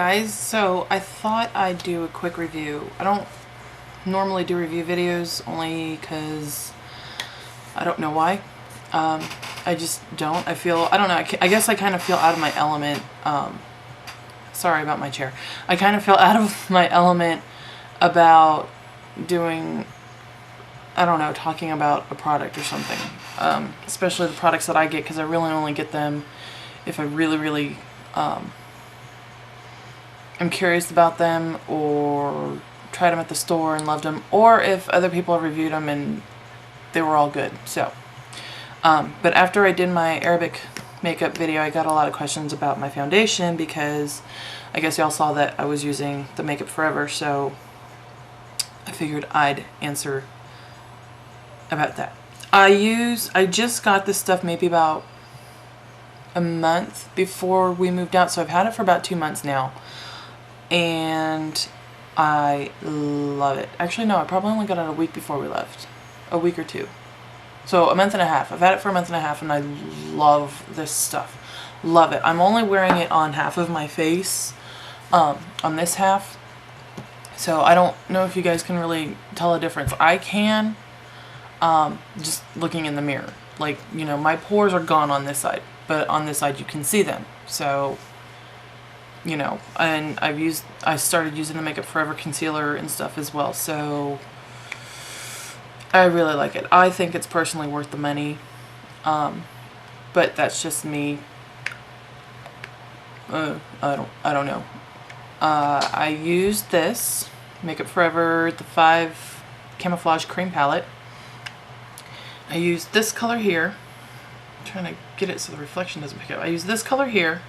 guys, so I thought I'd do a quick review. I don't normally do review videos only because I don't know why. I just don't. I don't know, I guess I kind of feel out of my element. Sorry about my chair. I kind of feel out of my element about doing, I don't know, talking about a product or something. Especially the products that I get, because I really only get them if I really I'm curious about them, or tried them at the store and loved them, or if other people have reviewed them and they were all good. So, but after I did my Arabic makeup video, I got a lot of questions about my foundation, because I guess y'all saw that I was using the Makeup Forever, so I figured I'd answer about that. I just got this stuff maybe about a month before we moved out, so I've had it for about 2 months now, and I love it. Actually, no, I probably only got it a week before we left. A week or two. So a month and a half. I've had it for a month and a half, and I love this stuff. Love it. I'm only wearing it on half of my face, on this half, so I don't know if you guys can really tell a difference. I can, just looking in the mirror. Like, you know, my pores are gone on this side, but on this side you can see them. So, you know, and I started using the Makeup Forever concealer and stuff as well, so I really like it. I think it's personally worth the money, but that's just me. I don't know. I used this Makeup Forever, the 5 Camouflage Cream Palette. I used this color here. I'm trying to get it so the reflection doesn't pick up. I used this color here,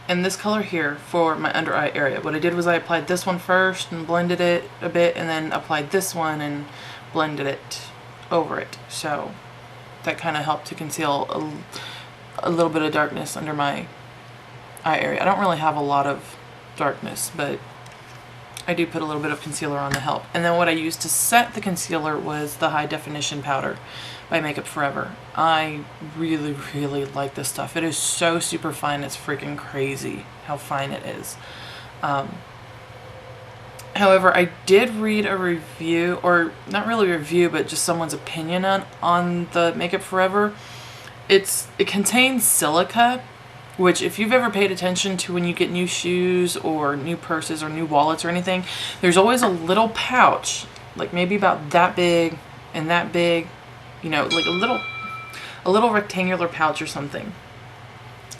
and this color here for my under eye area. What I did was I applied this one first and blended it a bit, and then applied this one and blended it over it. So that kind of helped to conceal a little bit of darkness under my eye area. I don't really have a lot of darkness, but I do put a little bit of concealer on to help. And then what I used to set the concealer was the High Definition Powder by Makeup Forever. I really like this stuff. It is so super fine. It's freaking crazy how fine it is. However, I did read a review, or not really a review, but just someone's opinion on the Makeup Forever. It contains silica, which, if you've ever paid attention to when you get new shoes or new purses or new wallets or anything, there's always a little pouch, like maybe about that big and that big, you know, like a little rectangular pouch or something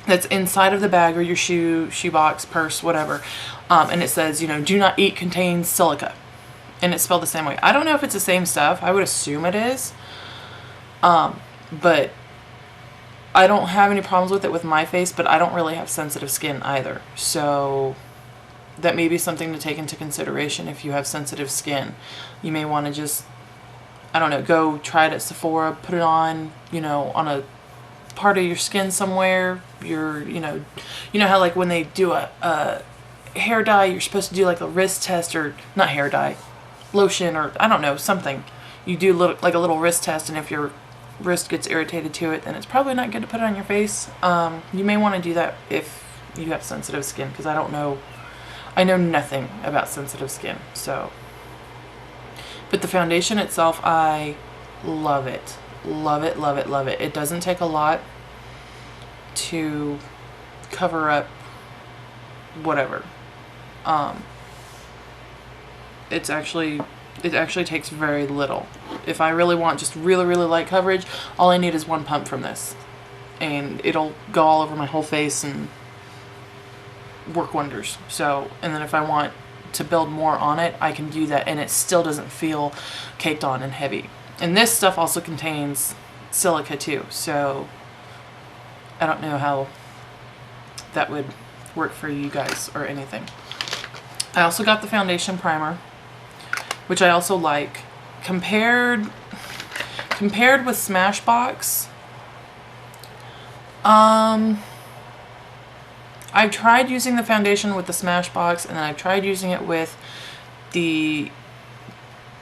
that's inside of the bag or your shoe box, purse, whatever, and it says, you know, do not eat, contains silica, and it's spelled the same way. I don't know if it's the same stuff. I would assume it is, but I don't have any problems with it with my face, but I don't really have sensitive skin either. So that may be something to take into consideration if you have sensitive skin. You may want to just, I don't know, go try it at Sephora, put it on, you know, on a part of your skin somewhere. You know how like when they do a hair dye, you're supposed to do like a wrist test, or not hair dye, lotion, or I don't know, something. You do like a little wrist test, and if your wrist gets irritated to it, then it's probably not good to put it on your face. You may want to do that if you have sensitive skin, because I know nothing about sensitive skin. So, but the foundation itself, I love it. Love it. It doesn't take a lot to cover up whatever. It actually takes very little. If I really want just really light coverage, all I need is one pump from this, and it'll go all over my whole face and work wonders. So, and then if I want to build more on it, I can do that, and it still doesn't feel caked on and heavy. And this stuff also contains silica too, so I don't know how that would work for you guys or anything. I also got the foundation primer, which I also like. Compared with Smashbox, I've tried using the foundation with the Smashbox, and then I've tried using it with the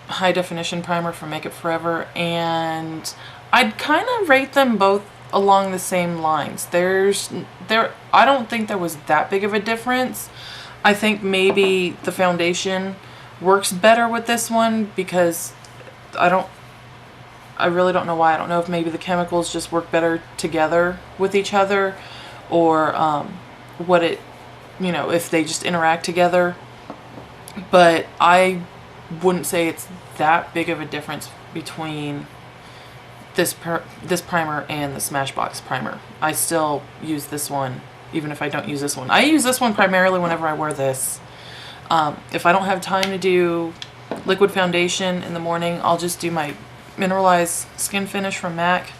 High Definition Primer from Makeup Forever, and I'd kind of rate them both along the same lines. I don't think there was that big of a difference. I think maybe the foundation works better with this one because I really don't know why. I don't know if maybe the chemicals just work better together with each other, or if they just interact together. But I wouldn't say it's that big of a difference between this primer and the Smashbox primer. I still use this one even if I don't use this one. I use this one primarily whenever I wear this. If I don't have time to do liquid foundation in the morning, I'll just do my mineralized skin finish from MAC,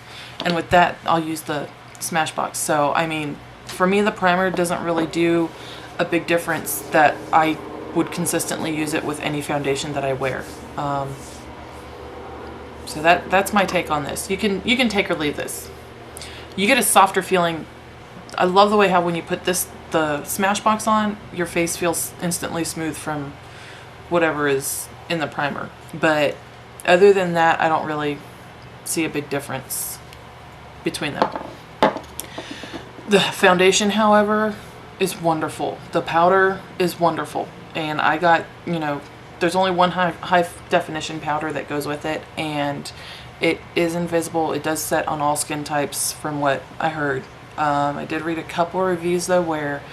and with that I'll use the Smashbox. So I mean, for me the primer doesn't really do a big difference that I would consistently use it with any foundation that I wear. So that's my take on this. You can take or leave this. You get a softer feeling. I love the way how when you put the Smashbox on, your face feels instantly smooth from whatever is in the primer. But other than that, I don't really see a big difference between them. The foundation, however, is wonderful. The powder is wonderful. And I got, there's only one high definition powder that goes with it, and it is invisible. It does set on all skin types from what I heard. I did read a couple reviews though where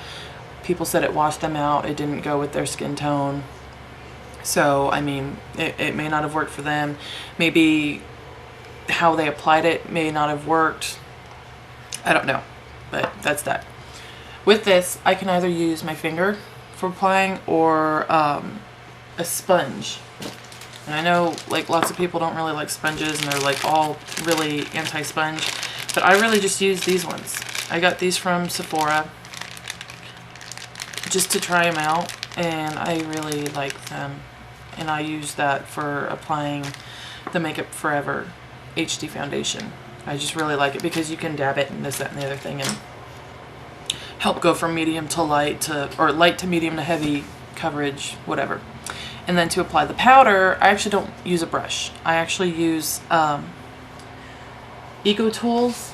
people said it washed them out. It didn't go with their skin tone. So, I mean, it may not have worked for them. Maybe how they applied it may not have worked. I don't know, but that's that. With this, I can either use my finger for applying or a sponge. And I know like lots of people don't really like sponges and they're like all really anti-sponge, but I really just use these ones. I got these from Sephora just to try them out, and I really like them. And I use that for applying the Makeup Forever HD foundation. I just really like it because you can dab it and this, that, and the other thing and help go from medium to light or light to medium to heavy coverage, whatever. And then to apply the powder, I actually don't use a brush. I actually use Eco Tools.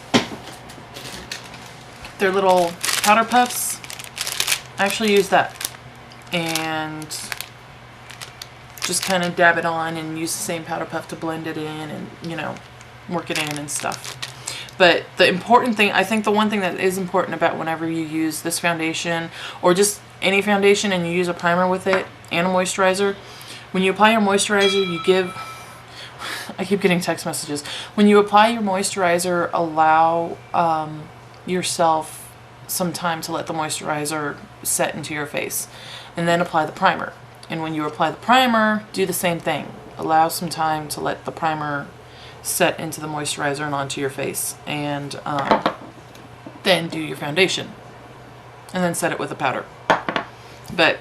Their little powder puffs. I actually use that. And just kind of dab it on and use the same powder puff to blend it in and, work it in and stuff. But the important thing, I think the one thing that is important about whenever you use this foundation or just any foundation and you use a primer with it and a moisturizer, when you apply your moisturizer, I keep getting text messages. When you apply your moisturizer, allow yourself some time to let the moisturizer set into your face and then apply the primer. And when you apply the primer, do the same thing. Allow some time to let the primer set into the moisturizer and onto your face, and then do your foundation and then set it with a powder. But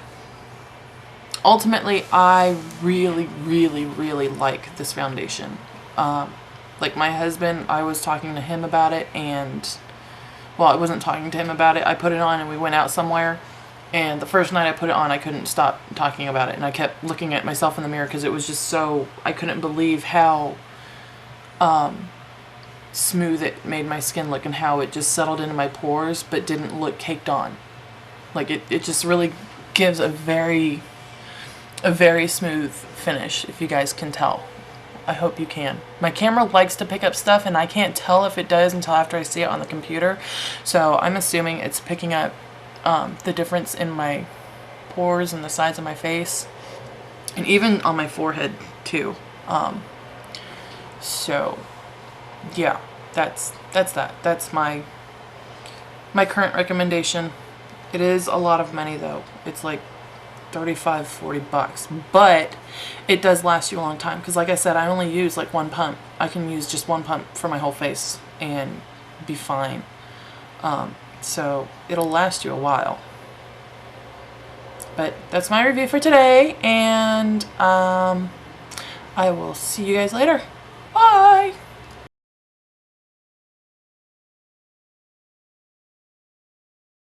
ultimately I really, really, really like this foundation. Like my husband, I was talking to him about it, and well, I wasn't talking to him about it. I put it on and we went out somewhere, and the first night I put it on, I couldn't stop talking about it, and I kept looking at myself in the mirror because it was just so, I couldn't believe how smooth it made my skin look and how it just settled into my pores but didn't look caked on. Like it just really gives a very smooth finish, if you guys can tell. I hope you can. My camera likes to pick up stuff and I can't tell if it does until after I see it on the computer, so I'm assuming it's picking up the difference in my pores and the sides of my face, and even on my forehead too. So yeah, that's that. That's my current recommendation. It is a lot of money though. It's like $35-40, but it does last you a long time because, like I said, I only use like one pump. I can use just one pump for my whole face and be fine. So it'll last you a while. But that's my review for today, and I will see you guys later. Bye!